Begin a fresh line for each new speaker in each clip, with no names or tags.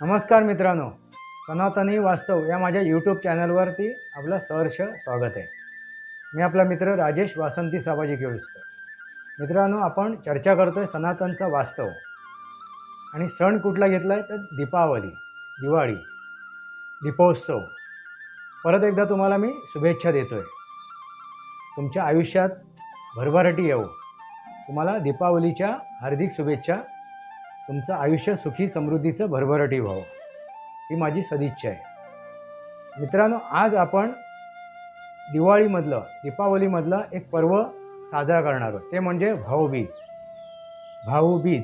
नमस्कार मित्रांनो, सनातनी वास्तव या माझ्या यूट्यूब चॅनलवरती आपलं सहर्ष स्वागत आहे। मी आपला मित्र राजेश वासंती साबाजी केळुसकर। मित्रांनो, आपण चर्चा करतोय सनातनचा वास्तव आणि सण कुठला घेतलाय तर दीपावली, दिवाळी, दीपोत्सव। परत एकदा तुम्हाला मी शुभेच्छा देतोय। तुमच्या आयुष्यात भरभराटी येवो। तुम्हाला दीपावलीच्या हार्दिक शुभेच्छा। तुमचं आयुष्य सुखी समृद्धीचं भरभराटी व्हावं ही माझी सदिच्छा आहे। मित्रांनो, आज आपण दीपावलीमधलं एक पर्व साजरा करणार आहोत, ते म्हणजे भाऊबीज। भाऊबीज,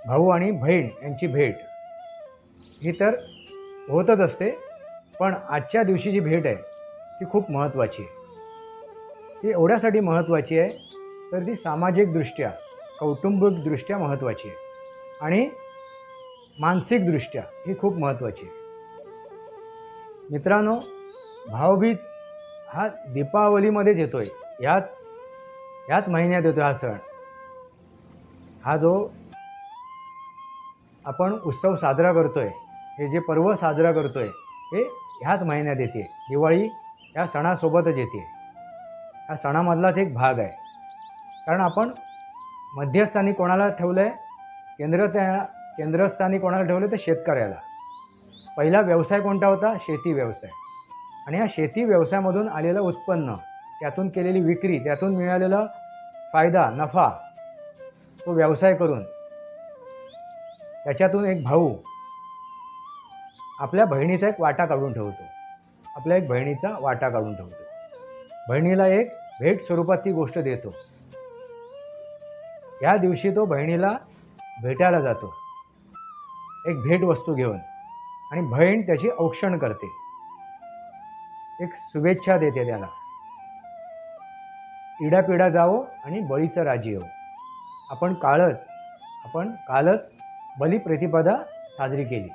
भाऊ आणि बहीण यांची भेट ही तर होतच असते, पण आजच्या दिवशी जी भेट आहे ती खूप महत्त्वाची आहे। ती एवढ्यासाठी महत्त्वाची आहे तर ती सामाजिकदृष्ट्या, कौटुंबिकदृष्ट्या महत्त्वाची आहे आणि मानसिकदृष्ट्या ही खूप महत्त्वाची आहे। मित्रांनो, भाऊबीज हा दीपावलीमध्येच येतोय, ह्याच महिन्यात येतो हा सण। हा जो आपण उत्सव साजरा करतोय, हे जे पर्व साजरा करतोय, हे ह्याच महिन्यात येते। दिवाळी ह्या सणासोबतच येते। हा सणामधलाच एक भाग आहे, कारण आपण मध्यस्थानी कोणाला ठेवलंय, केंद्रस्थानी कोणाला ठेवलं तर शेतकऱ्याला। पहिला व्यवसाय कोणता होता? शेती व्यवसाय। आणि या शेती व्यवसायामधून आलेलं उत्पन्न, त्यातून केलेली विक्री, त्यातून मिळालेला फायदा, नफा, तो व्यवसाय करून त्याच्यातून एक भाऊ आपल्या बहिणीचा एक वाटा काढून ठेवतो। बहिणीला एक भेट स्वरूपात ती गोष्ट देतो। या दिवशी तो बहिणीला भेटायला जातो एक भेट वस्तू घेऊन, आणि बहीण त्याची औक्षण करते, एक शुभेच्छा देते त्याला। इडापिडा जावो आणि बळीचं राजी येवो। आपण कालच बलिप्रतिपदा साजरी केली।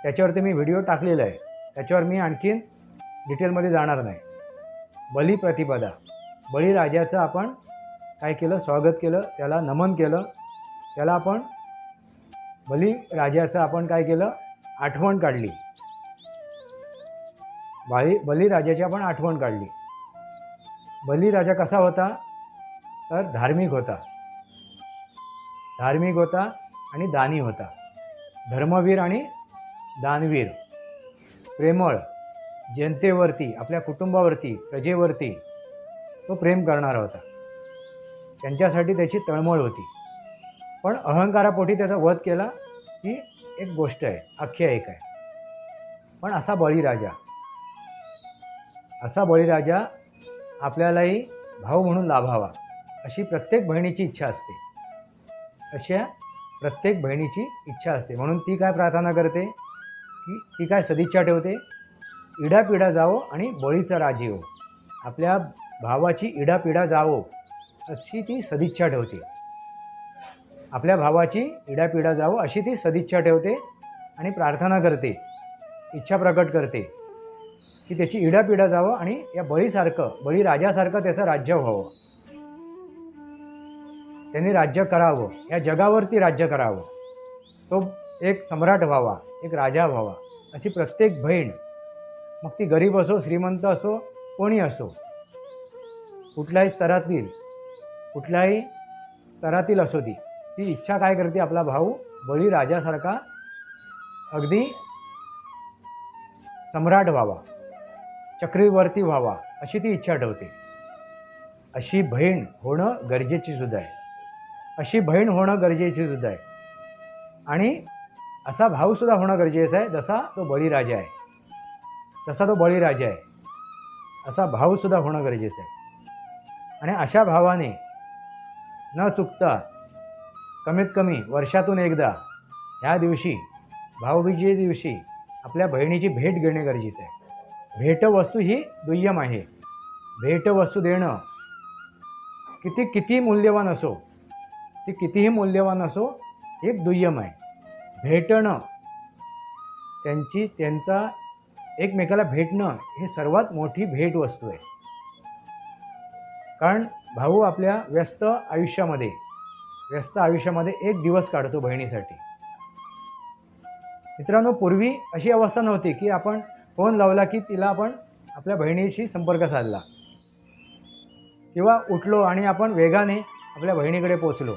त्याच्यावरती मी व्हिडिओ टाकलेला आहे, त्याच्यावर मी आणखीन डिटेलमध्ये जाणार नाही। बलिप्रतिपदा, बळीराजाचं आपण काय केलं? स्वागत केलं, त्याला नमन केलं, त्याला आपण बलिराजाचं आपण काय केलं? आठवण काढली। बलिराजाची आपण आठवण काढली। बलिराजा कसा होता? तर धार्मिक होता आणि दानी होता। धर्मवीर आणि दानवीर, प्रेमळ, जनतेवरती, आपल्या कुटुंबावरती, प्रजेवरती तो प्रेम करणारा होता। त्यांच्यासाठी त्याची तळमळ होती, पण अहंकारापोटी त्याचा वध केला ही एक गोष्ट आहे, आख्यायिक आहे। पण असा बळीराजा आपल्यालाही भाऊ म्हणून लाभावा अशी प्रत्येक बहिणीची इच्छा असते। म्हणून ती काय प्रार्थना करते, की ती काय सदिच्छा ठेवते? इडापिडा जावो आणि बळीचं राज येवो। आपल्या भावाची इडापिडा जावो अशी ती सदिच्छा ठेवते। अशी ती सदिच्छा ठेवते आणि प्रार्थना करते, इच्छा प्रकट करते की त्याची इडापिडा जावं आणि या बळीराजासारखं त्याचं राज्य व्हावं, त्यांनी राज्य करावं, या जगावरती राज्य करावं, तो एक सम्राट व्हावा, एक राजा व्हावा, अशी प्रत्येक बहीण, मग ती गरीब असो, श्रीमंत असो, कोणी असो, कुठल्याही स्तरातील असो, ती इच्छा काय करते? आपला भाऊ बळीराजासारखा अगदी सम्राट व्हावा, चक्रवर्ती व्हावा, अशी ती इच्छा ठेवते। अशी बहीण होणं गरजेची सुद्धा आहे, आणि असा भाऊ सुद्धा होणं गरजेचं आहे। जसा तो बळीराजा आहे, असा भाऊ सुद्धा होणं गरजेचं आहे। आणि अशा भावाने न चुकता कमीत कमी वर्षातून एकदा ह्या दिवशी, भाऊबीजेच्या दिवशी, आपल्या बहिणीची भेट घेणे गरजेचं आहे। भेटवस्तू ही दुय्यम आहे। भेटवस्तू देणं कितीही मूल्यवान असो, एक दुय्यम आहे। भेटणं, त्यांचा एकमेकाला भेटणं हे सर्वात मोठी भेटवस्तू आहे। कारण भाऊ आपल्या व्यस्त आयुष्यामध्ये एक दिवस काढतो बहिणीसाठी। मित्रांनो, पूर्वी अशी अवस्था नव्हती की आपण फोन लावला की तिला आपण आपल्या बहिणीशी संपर्क साधला किंवा उठलो आणि आपण वेगाने आपल्या बहिणीकडे पोचलो.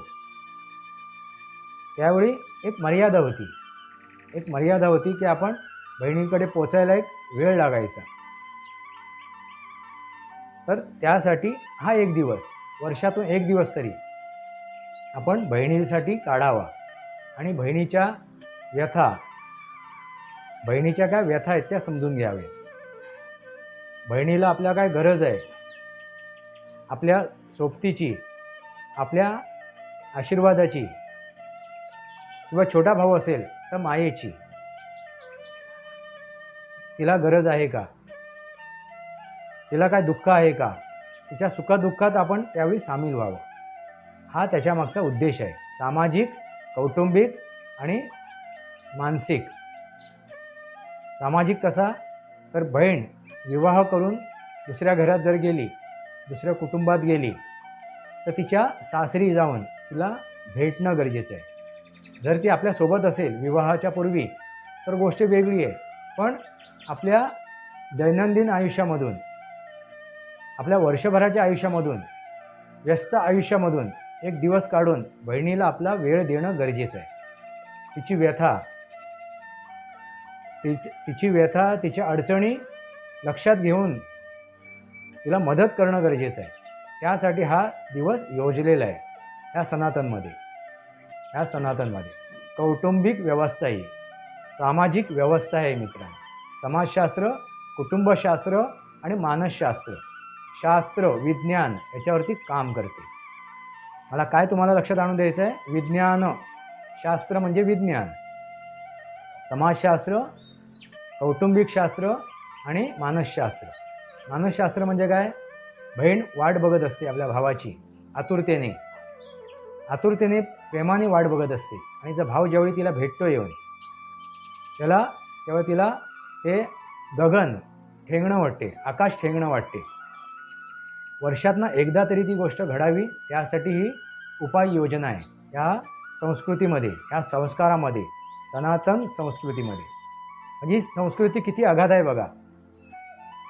त्यावेळी एक मर्यादा होती. एक मर्यादा होती की आपण बहिणीकडे पोचायला एक वेळ लागायचा. तर त्यासाठी हा एक दिवस, वर्षातून एक दिवस तरी आपण बहिणीसाठी काढावा आणि बहिणीच्या काय व्यथा आहेत त्या समजून घ्यावे. बहिणीला आपल्या काय गरज आहे, आपल्या सोबतीची, आपल्या आशीर्वादाची, किंवा छोटा भाऊ असेल तर मायेची, तिला गरज आहे का, तिला काय दुःख आहे का, तिच्या सुखदुःखात आपण त्यावेळी सामील व्हावं, हा त्याच्या मागचा उद्देश आहे. सामाजिक, कौटुंबिक आणि मानसिक. सामाजिक कसा, तर बहीण विवाह करून दुसऱ्या घरात जर गेली, दुसऱ्या कुटुंबात गेली, तर तिच्या सासरी जाऊन तिला भेटणं गरजेचं आहे. जर ती आपल्यासोबत असेल विवाहाच्या पूर्वी तर गोष्ट वेगळी आहे. पण आपल्या दैनंदिन आयुष्यामधून, आपल्या वर्षभराच्या आयुष्यामधून, व्यस्त आयुष्यामधून एक दिवस काढून बहिणीला आपला वेळ देणं गरजेचं आहे. तिची व्यथा, तिच्या अडचणी लक्षात घेऊन तिला मदत करणं गरजेचं आहे. त्यासाठी हा दिवस योजलेला आहे ह्या सनातनमध्ये. कौटुंबिक व्यवस्था ही सामाजिक व्यवस्था आहे मित्रांनो. समाजशास्त्र, कुटुंबशास्त्र आणि मानसशास्त्र, शास्त्र, विज्ञान याच्यावरती काम करते. मला काय तुम्हाला लक्षात आणून द्यायचं आहे, विज्ञान, शास्त्र म्हणजे विज्ञान, समाजशास्त्र, कौटुंबिक शास्त्र आणि मानसशास्त्र. मानसशास्त्र म्हणजे काय, बहीण वाट बघत असते आपल्या भावाची आतुरतेने प्रेमाने वाट बघत असते. आणि जर भाव ज्यावेळी तिला भेटतो येऊन तेव्हा तिला ते गगन ठेंगणं वाटते, आकाश ठेंगणं वाटते. वर्षातनं एकदा तरी ती गोष्ट घडावी, त्यासाठी ही उपाययोजना आहे या संस्कृतीमध्ये, या संस्कारामध्ये, सनातन संस्कृतीमध्ये. म्हणजे ही संस्कृती किती अगाध आहे बघा,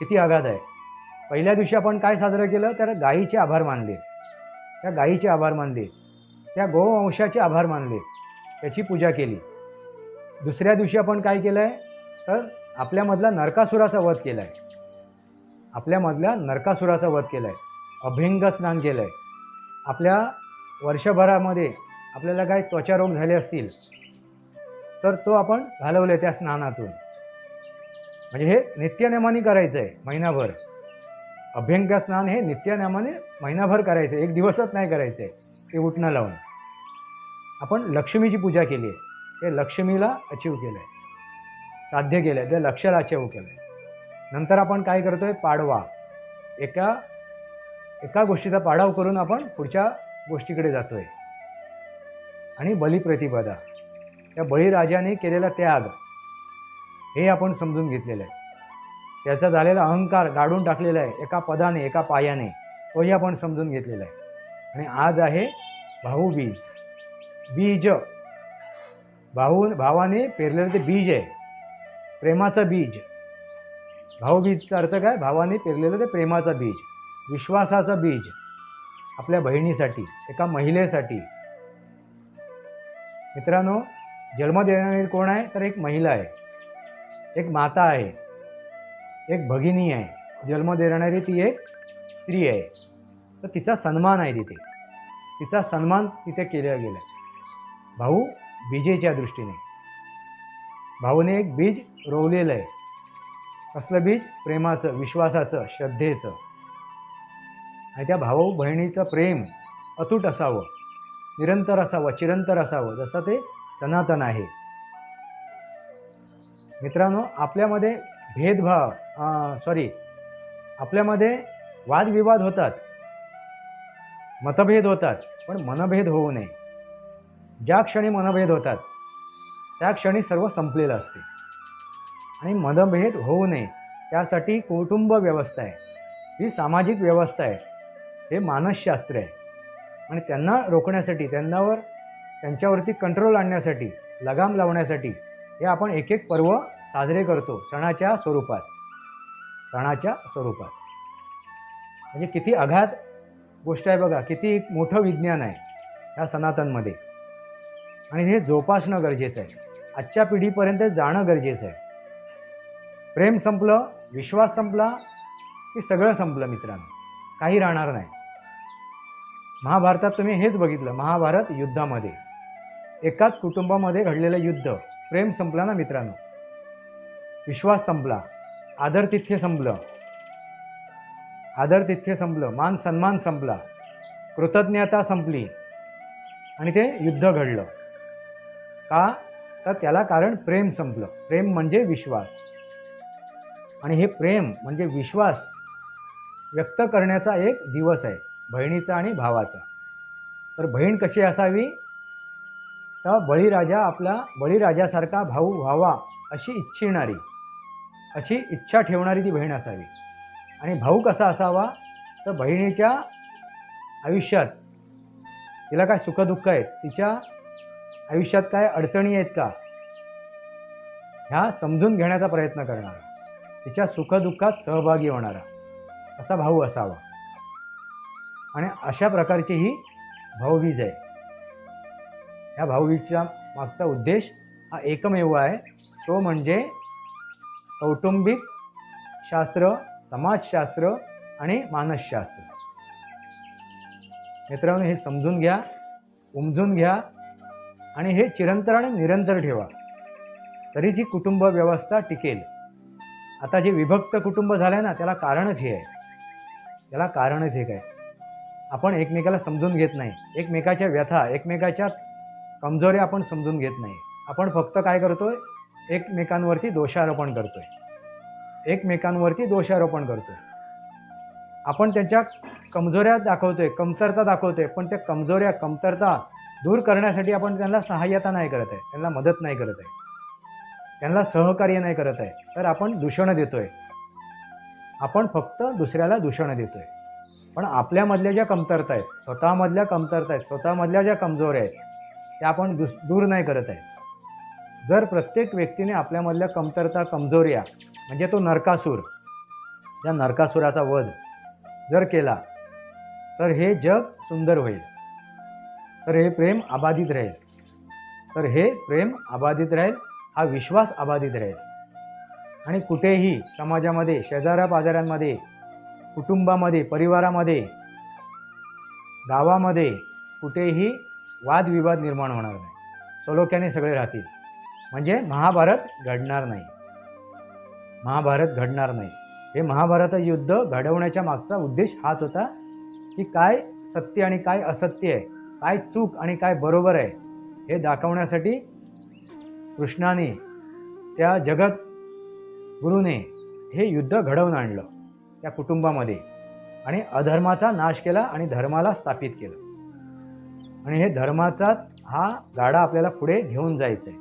किती अगाध आहे. पहिल्या दिवशी आपण काय साजरं केलं, तर गायीचे आभार मानले, त्या गोवंशाचे आभार मानले, त्याची पूजा केली. दुसऱ्या दिवशी आपण काय केलं आहे, तर आपल्यामधला नरकासुराचा वध केला आहे, अभ्यंग स्नान केलं आहे. आपल्या वर्षभरामध्ये आपल्याला काय त्वचारोग झाले असतील तर तो आपण घालवले त्या स्नानातून. म्हणजे हे नित्यनेमाने करायचं आहे महिनाभर. अभ्यंग स्नान हे नित्यनेमाने महिनाभर करायचं आहे, एक दिवसच नाही करायचं आहे. ते उठणं लावून आपण लक्ष्मीची पूजा केली आहे, ते लक्ष्मीला अचीव केलं आहे, साध्य केलं आहे, त्या लक्ष्याला अचीव केलं आहे. नंतर आपण काय करतोय, पाडवा, एका गोष्टीचा पाडाव करून आपण पुढच्या गोष्टीकडे जातोय. आणि बलिप्रतिपदा, त्या बळीराजाने केलेला त्याग हे आपण समजून घेतलेलं आहे. त्याचा झालेला अहंकार गाडून टाकलेला आहे एका पदाने, एका पायाने, तोही आपण समजून घेतलेला आहे. आणि आज आहे भाऊबीज. बीज, भावाने पेरलेलं ते बीज आहे, प्रेमाचं बीज. भाऊबीजचा अर्थ काय, भावाने पेरलेलं ते प्रेमाचं बीज, विश्वासाचं बीज आपल्या बहिणीसाठी, एका महिलेसाठी. मित्रांनो, जन्म देणारी कोण आहे, तर एक महिला आहे, एक माता आहे, एक भगिनी आहे. जन्म देणारी ती एक स्त्री आहे. तर तिचा सन्मान आहे तिथे, तिचा सन्मान तिथे केला गेला आहे. भाऊ बीजेच्या दृष्टीने भाऊने एक बीज रोवलेलं आहे. कसलं बीज, प्रेमाचं, विश्वासाचं, श्रद्धेचं. आणि त्या भाऊ बहिणीचं प्रेम अतूट असावं, निरंतर असावं, चिरंतर असावं, जसं ते सनातन आहे. मित्रांनो, आपल्यामध्ये आपल्यामध्ये वादविवाद होतात, मतभेद होतात, पण मनभेद होऊ नये. ज्या क्षणी मनभेद होतात त्या क्षणी सर्व संपलेलं असते. आणि मनभेद होऊ नये त्यासाठी कुटुंब व्यवस्था आहे, ही सामाजिक व्यवस्था आहे, हे मानसशास्त्र आहे. आणि त्यांना रोखण्यासाठी, त्यांच्यावरती कंट्रोल आणण्यासाठी, लगाम लावण्यासाठी हे आपण एक एक पर्व साजरे करतो सणाच्या स्वरूपात. सणाच्या स्वरूपात म्हणजे किती अगाध गोष्ट आहे बघा, किती मोठं विज्ञान आहे ह्या सनातनमध्ये. आणि हे जोपासणं गरजेचं आहे, आजच्या पिढीपर्यंत जाणं गरजेचं आहे. प्रेम संपलं, विश्वास संपला की सगळं संपलं मित्रांनो, काही राहणार नाही. महाभारतात तुम्ही हेच बघितलं. महाभारत युद्धामध्ये एकाच कुटुंबामध्ये घडलेलं युद्ध, प्रेम संपला ना मित्रांनो, विश्वास संपला, आदर-तिथ्य संपलं, आदर-तिथ्य संपलं, मान सन्मान संपला, कृतज्ञता संपली आणि ते युद्ध घडलं. का? तर त्याला कारण प्रेम संपलं. प्रेम म्हणजे विश्वास, आणि हे प्रेम म्हणजे विश्वास व्यक्त करण्याचा एक दिवस आहे, बहिणीचा आणि भावाचा. तर बहीण कशी असावी? तर बळीराजा, आपला बळीराजासारखा भाऊ व्हावा अशी इच्छिणारी, अशी इच्छा ठेवणारी ती बहीण असावी. आणि भाऊ कसा असावा? तर बहिणीच्या आयुष्यात तिला काय सुखदुःख आहेत, तिच्या आयुष्यात काय अडचणी आहेत का, ह्या समजून घेण्याचा प्रयत्न करणारा, तिच्या सुखदुःखात सहभागी होणारा असा भाऊ असावा. आणि अशा प्रकारची ही भाऊबीज आहे. ह्या भाऊबीजच्या मागचा उद्देश हा एकमेव आहे, तो म्हणजे कौटुंबिक शास्त्र, समाजशास्त्र आणि मानसशास्त्र. मित्रांनो, हे समजून घ्या, उमजून घ्या आणि हे चिरंतर आणि निरंतर ठेवा, तरी जी कुटुंब व्यवस्था टिकेल. आता जे विभक्त कुटुंब झालं आहे ना, त्याला कारणच हे आहे. त्याला कारणच हे काय? आपण एकमेकाला समजून घेत नाही, एकमेकाच्या व्यथा, एकमेकाच्या कमजोऱ्या आपण समजून घेत नाही. आपण फक्त काय करतोय? एकमेकांवरती दोषारोपण करतोय, एकमेकांवरती दोषारोपण करतोय. आपण त्यांच्या कमजोऱ्या दाखवतोय, कमतरता दाखवतोय, पण त्या कमजोऱ्या, कमतरता दूर करण्यासाठी आपण त्यांना सहाय्यता नाही करत आहे, त्यांना मदत नाही करत आहे, त्यांना सहकार्य नाही करत आहे. तर आपण दूषण देतोय, आपण फक्त दुसऱ्याला दूषण देतोय. पण आपल्यामधल्या ज्या कमतरता आहेत, स्वतःमधल्या कमतरता आहेत, स्वतःमधल्या ज्या कमजोऱ्या आहेत, त्या आपण दूर नाही करत आहे. जर प्रत्येक व्यक्तीने आपल्यामधल्या कमतरता, कमजोऱ्या म्हणजे तो नरकासूर, त्या नरकासुराचा वध जर केला तर हे जग सुंदर होईल, तर हे प्रेम अबाधित राहील, तर हे प्रेम अबाधित राहील, हा विश्वास अबाधित राहील. आणि कुठेही समाजामध्ये, शेजाऱ्या-पाजाऱ्यांमध्ये, कुटुंबामध्ये, परिवारामध्ये, गावामध्ये कुठेही वादविवाद निर्माण होणार नाही, सलोख्याने सगळे राहतील. म्हणजे महाभारत घडणार नाही, महाभारत घडणार नाही. हे महाभारत युद्ध घडवण्याच्या मागचा उद्देश हाच होता की काय सत्य आणि काय असत्य आहे, काय चूक आणि काय बरोबर आहे, हे दाखवण्यासाठी कृष्णाने, त्या जगत गुरुने हे युद्ध घडवून आणलं त्या कुटुंबामध्ये आणि अधर्माचा नाश केला आणि धर्माला स्थापित केलं. आणि हे धर्माचाच हा गाडा आपल्याला पुढे घेऊन जायचं आहे.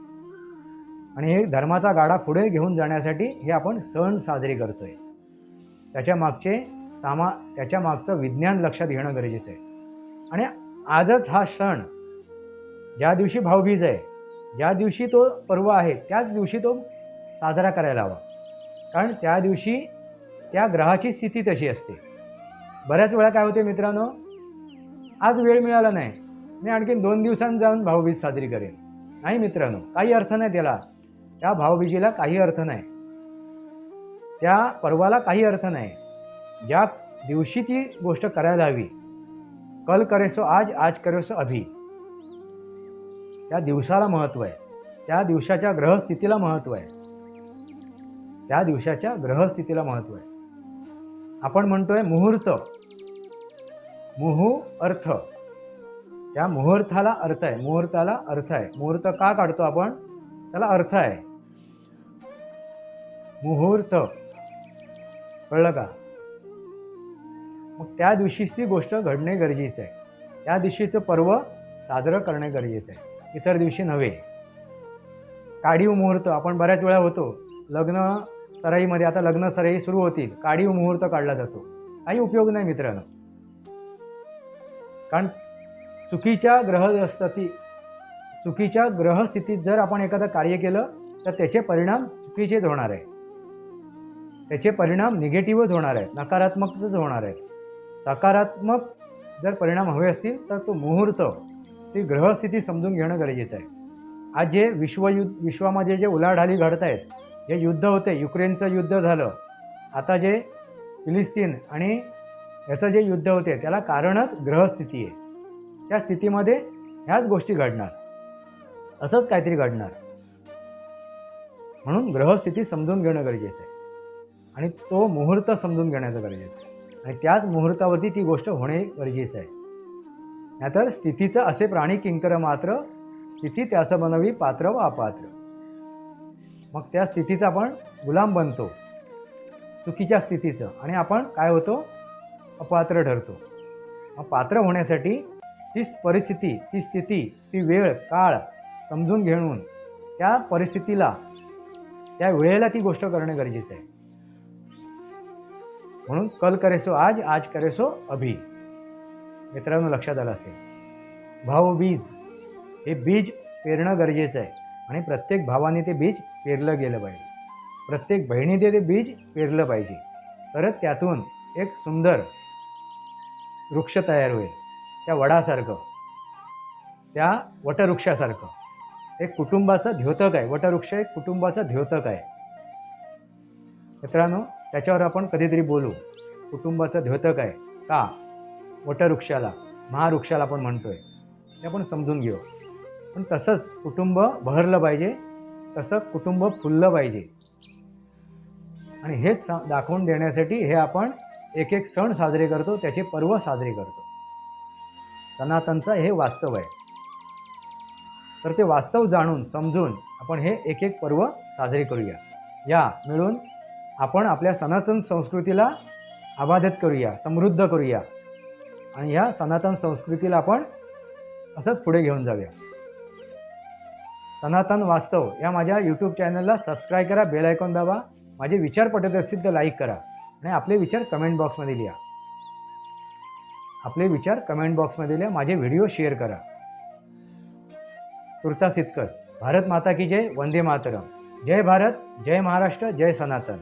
आणि हे धर्माचा गाडा पुढे घेऊन जाण्यासाठी हे आपण सण साजरे करतोय. त्याच्या मागचं विज्ञान लक्षात घेणं गरजेचं आहे. आणि आजच हा सण, ज्या दिवशी भाऊबीज आहे, ज्या दिवशी तो पर्व आहे, त्याच दिवशी तो साजरा करायला हवा. कारण त्या दिवशी त्या ग्रहाची स्थिती तशी असते. बऱ्याच वेळा काय होते मित्रांनो, आज वेळ मिळाला नाही, मी आणखीन 2 दिवसांनी जाऊन भाऊबीज साजरी करेन. नाही मित्रांनो, काही अर्थ नाही त्याला, त्या भाऊबीजीला काही अर्थ नाही, त्या पर्वाला काही अर्थ नाही. ज्या दिवशी ती गोष्ट करायला हवी, कल करेसो आज, आज करेसो अभी, त्या दिवसाला महत्त्व आहे, त्या दिवसाच्या ग्रहस्थितीला महत्त्व आहे, त्या दिवसाच्या ग्रहस्थितीला महत्त्व आहे. आपण म्हणतोय मुहूर्त, अर्थ, त्या मुहूर्ताला अर्थ आहे, मुहूर्ताला अर्थ आहे. मुहूर्त का काढतो आपण? त्याला अर्थ आहे. मुहूर्त, कळलं का? मग त्या दिवशीच ती गोष्ट घडणे गरजेचं आहे, त्या दिवशीचं पर्व साजरं करणे गरजेचं आहे, इतर दिवशी नव्हे. काढीव मुहूर्त आपण बऱ्याच वेळा होतो, लग्न सराईमध्ये, आता लग्न सराई सुरू होतील, काढीव मुहूर्त काढला जातो, काही उपयोग नाही मित्रांनो. कारण चुकीच्या ग्रहस्थितीत जर आपण एखादं कार्य केलं तर त्याचे परिणाम चुकीचेच होणार आहे. त्याचे परिणाम निगेटिव्हच होणार आहेत, नकारात्मकच होणार आहेत. सकारात्मक जर परिणाम हवे असतील तर तो मुहूर्त, ती ग्रहस्थिती समजून घेणं गरजेचं आहे. आज जे विश्वामध्ये जे उलाढाली घडत आहेत, जे युद्ध होते, युक्रेनचं युद्ध झालं, आता जे फिलिस्तीन आणि याचं जे युद्ध होते त्याला कारणच ग्रहस्थिती आहे. त्या स्थितीमध्ये ह्याच गोष्टी घडणार, असंच काहीतरी घडणार. म्हणून ग्रहस्थिती समजून घेणं गरजेचं आहे आणि तो मुहूर्त समजून घेण्याचं गरजेचं आहे आणि त्याच मुहूर्तावरती ती गोष्ट होणे गरजेचं आहे. नाहीतर स्थितीचं असे प्राणी किंकर मात्र, स्थिती त्याचं बनवी पात्र व अपात्र. मग त्या स्थितीचा आपण गुलाम बनतो, चुकीच्या स्थितीचं, आणि आपण काय होतो, अपात्र ठरतो. मग पात्र होण्यासाठी ती परिस्थिती, ती स्थिती, ती वेळ काळ समजून घेऊन त्या परिस्थितीला, त्या वेळेला ती गोष्ट करणं गरजेचं आहे. म्हणून कल करेसो आज, आज करेसो अभी. मित्रांनो, लक्षात आलं असेल. भावबीज हे बीज पेरणं गरजेचं आहे आणि प्रत्येक भावाने ते बीज पेरलं गेलं पाहिजे. प्रत्येक बहिणीने ते बीज पेरलं पाहिजे, तरच त्यातून एक सुंदर वृक्ष तयार होईल. त्या वडासारखं, त्या वटवृक्षासारखं. एक कुटुंबाचं द्योतक आहे. वटवृक्ष एक कुटुंबाचं द्योतक आहे. मित्रांनो, त्याच्यावर आपण कधीतरी बोलू. कुटुंबाचं द्योतक आहे का वटवृक्षाला, महावृक्षाला आपण म्हणतोय, ते आपण समजून घेऊ. पण तसंच कुटुंब बहरलं पाहिजे, तसं कुटुंब फुललं पाहिजे. आणि हेच दाखवून देण्यासाठी हे आपण एक एक सण साजरे करतो, त्याचे पर्व साजरे करतो. सनातनचं हे वास्तव आहे. तर ते वास्तव जाणून समजून आपण हे एक एक पर्व साजरे करूया. या मिळून आपण आपल्या सनातन संस्कृतीला अबाधित करूया, समृद्ध करूया आणि ह्या सनातन संस्कृतीला आपण असंच पुढे घेऊन जाऊया. सनातन वास्तव या माझ्या यूट्यूब चॅनलला सबस्क्राईब करा, बेल आयकॉन दाबा. माझे विचार पटत असतील तर लाईक करा आणि आपले विचार कमेंट बॉक्समध्ये लिहा. आपले विचार कमेंट बॉक्समध्ये लिहा. माझे व्हिडिओ शेअर करा. तुर्तास इतकंच. भारत माता की जय. वंदे मातरम. जय भारत, जय महाराष्ट्र, जय सनातन.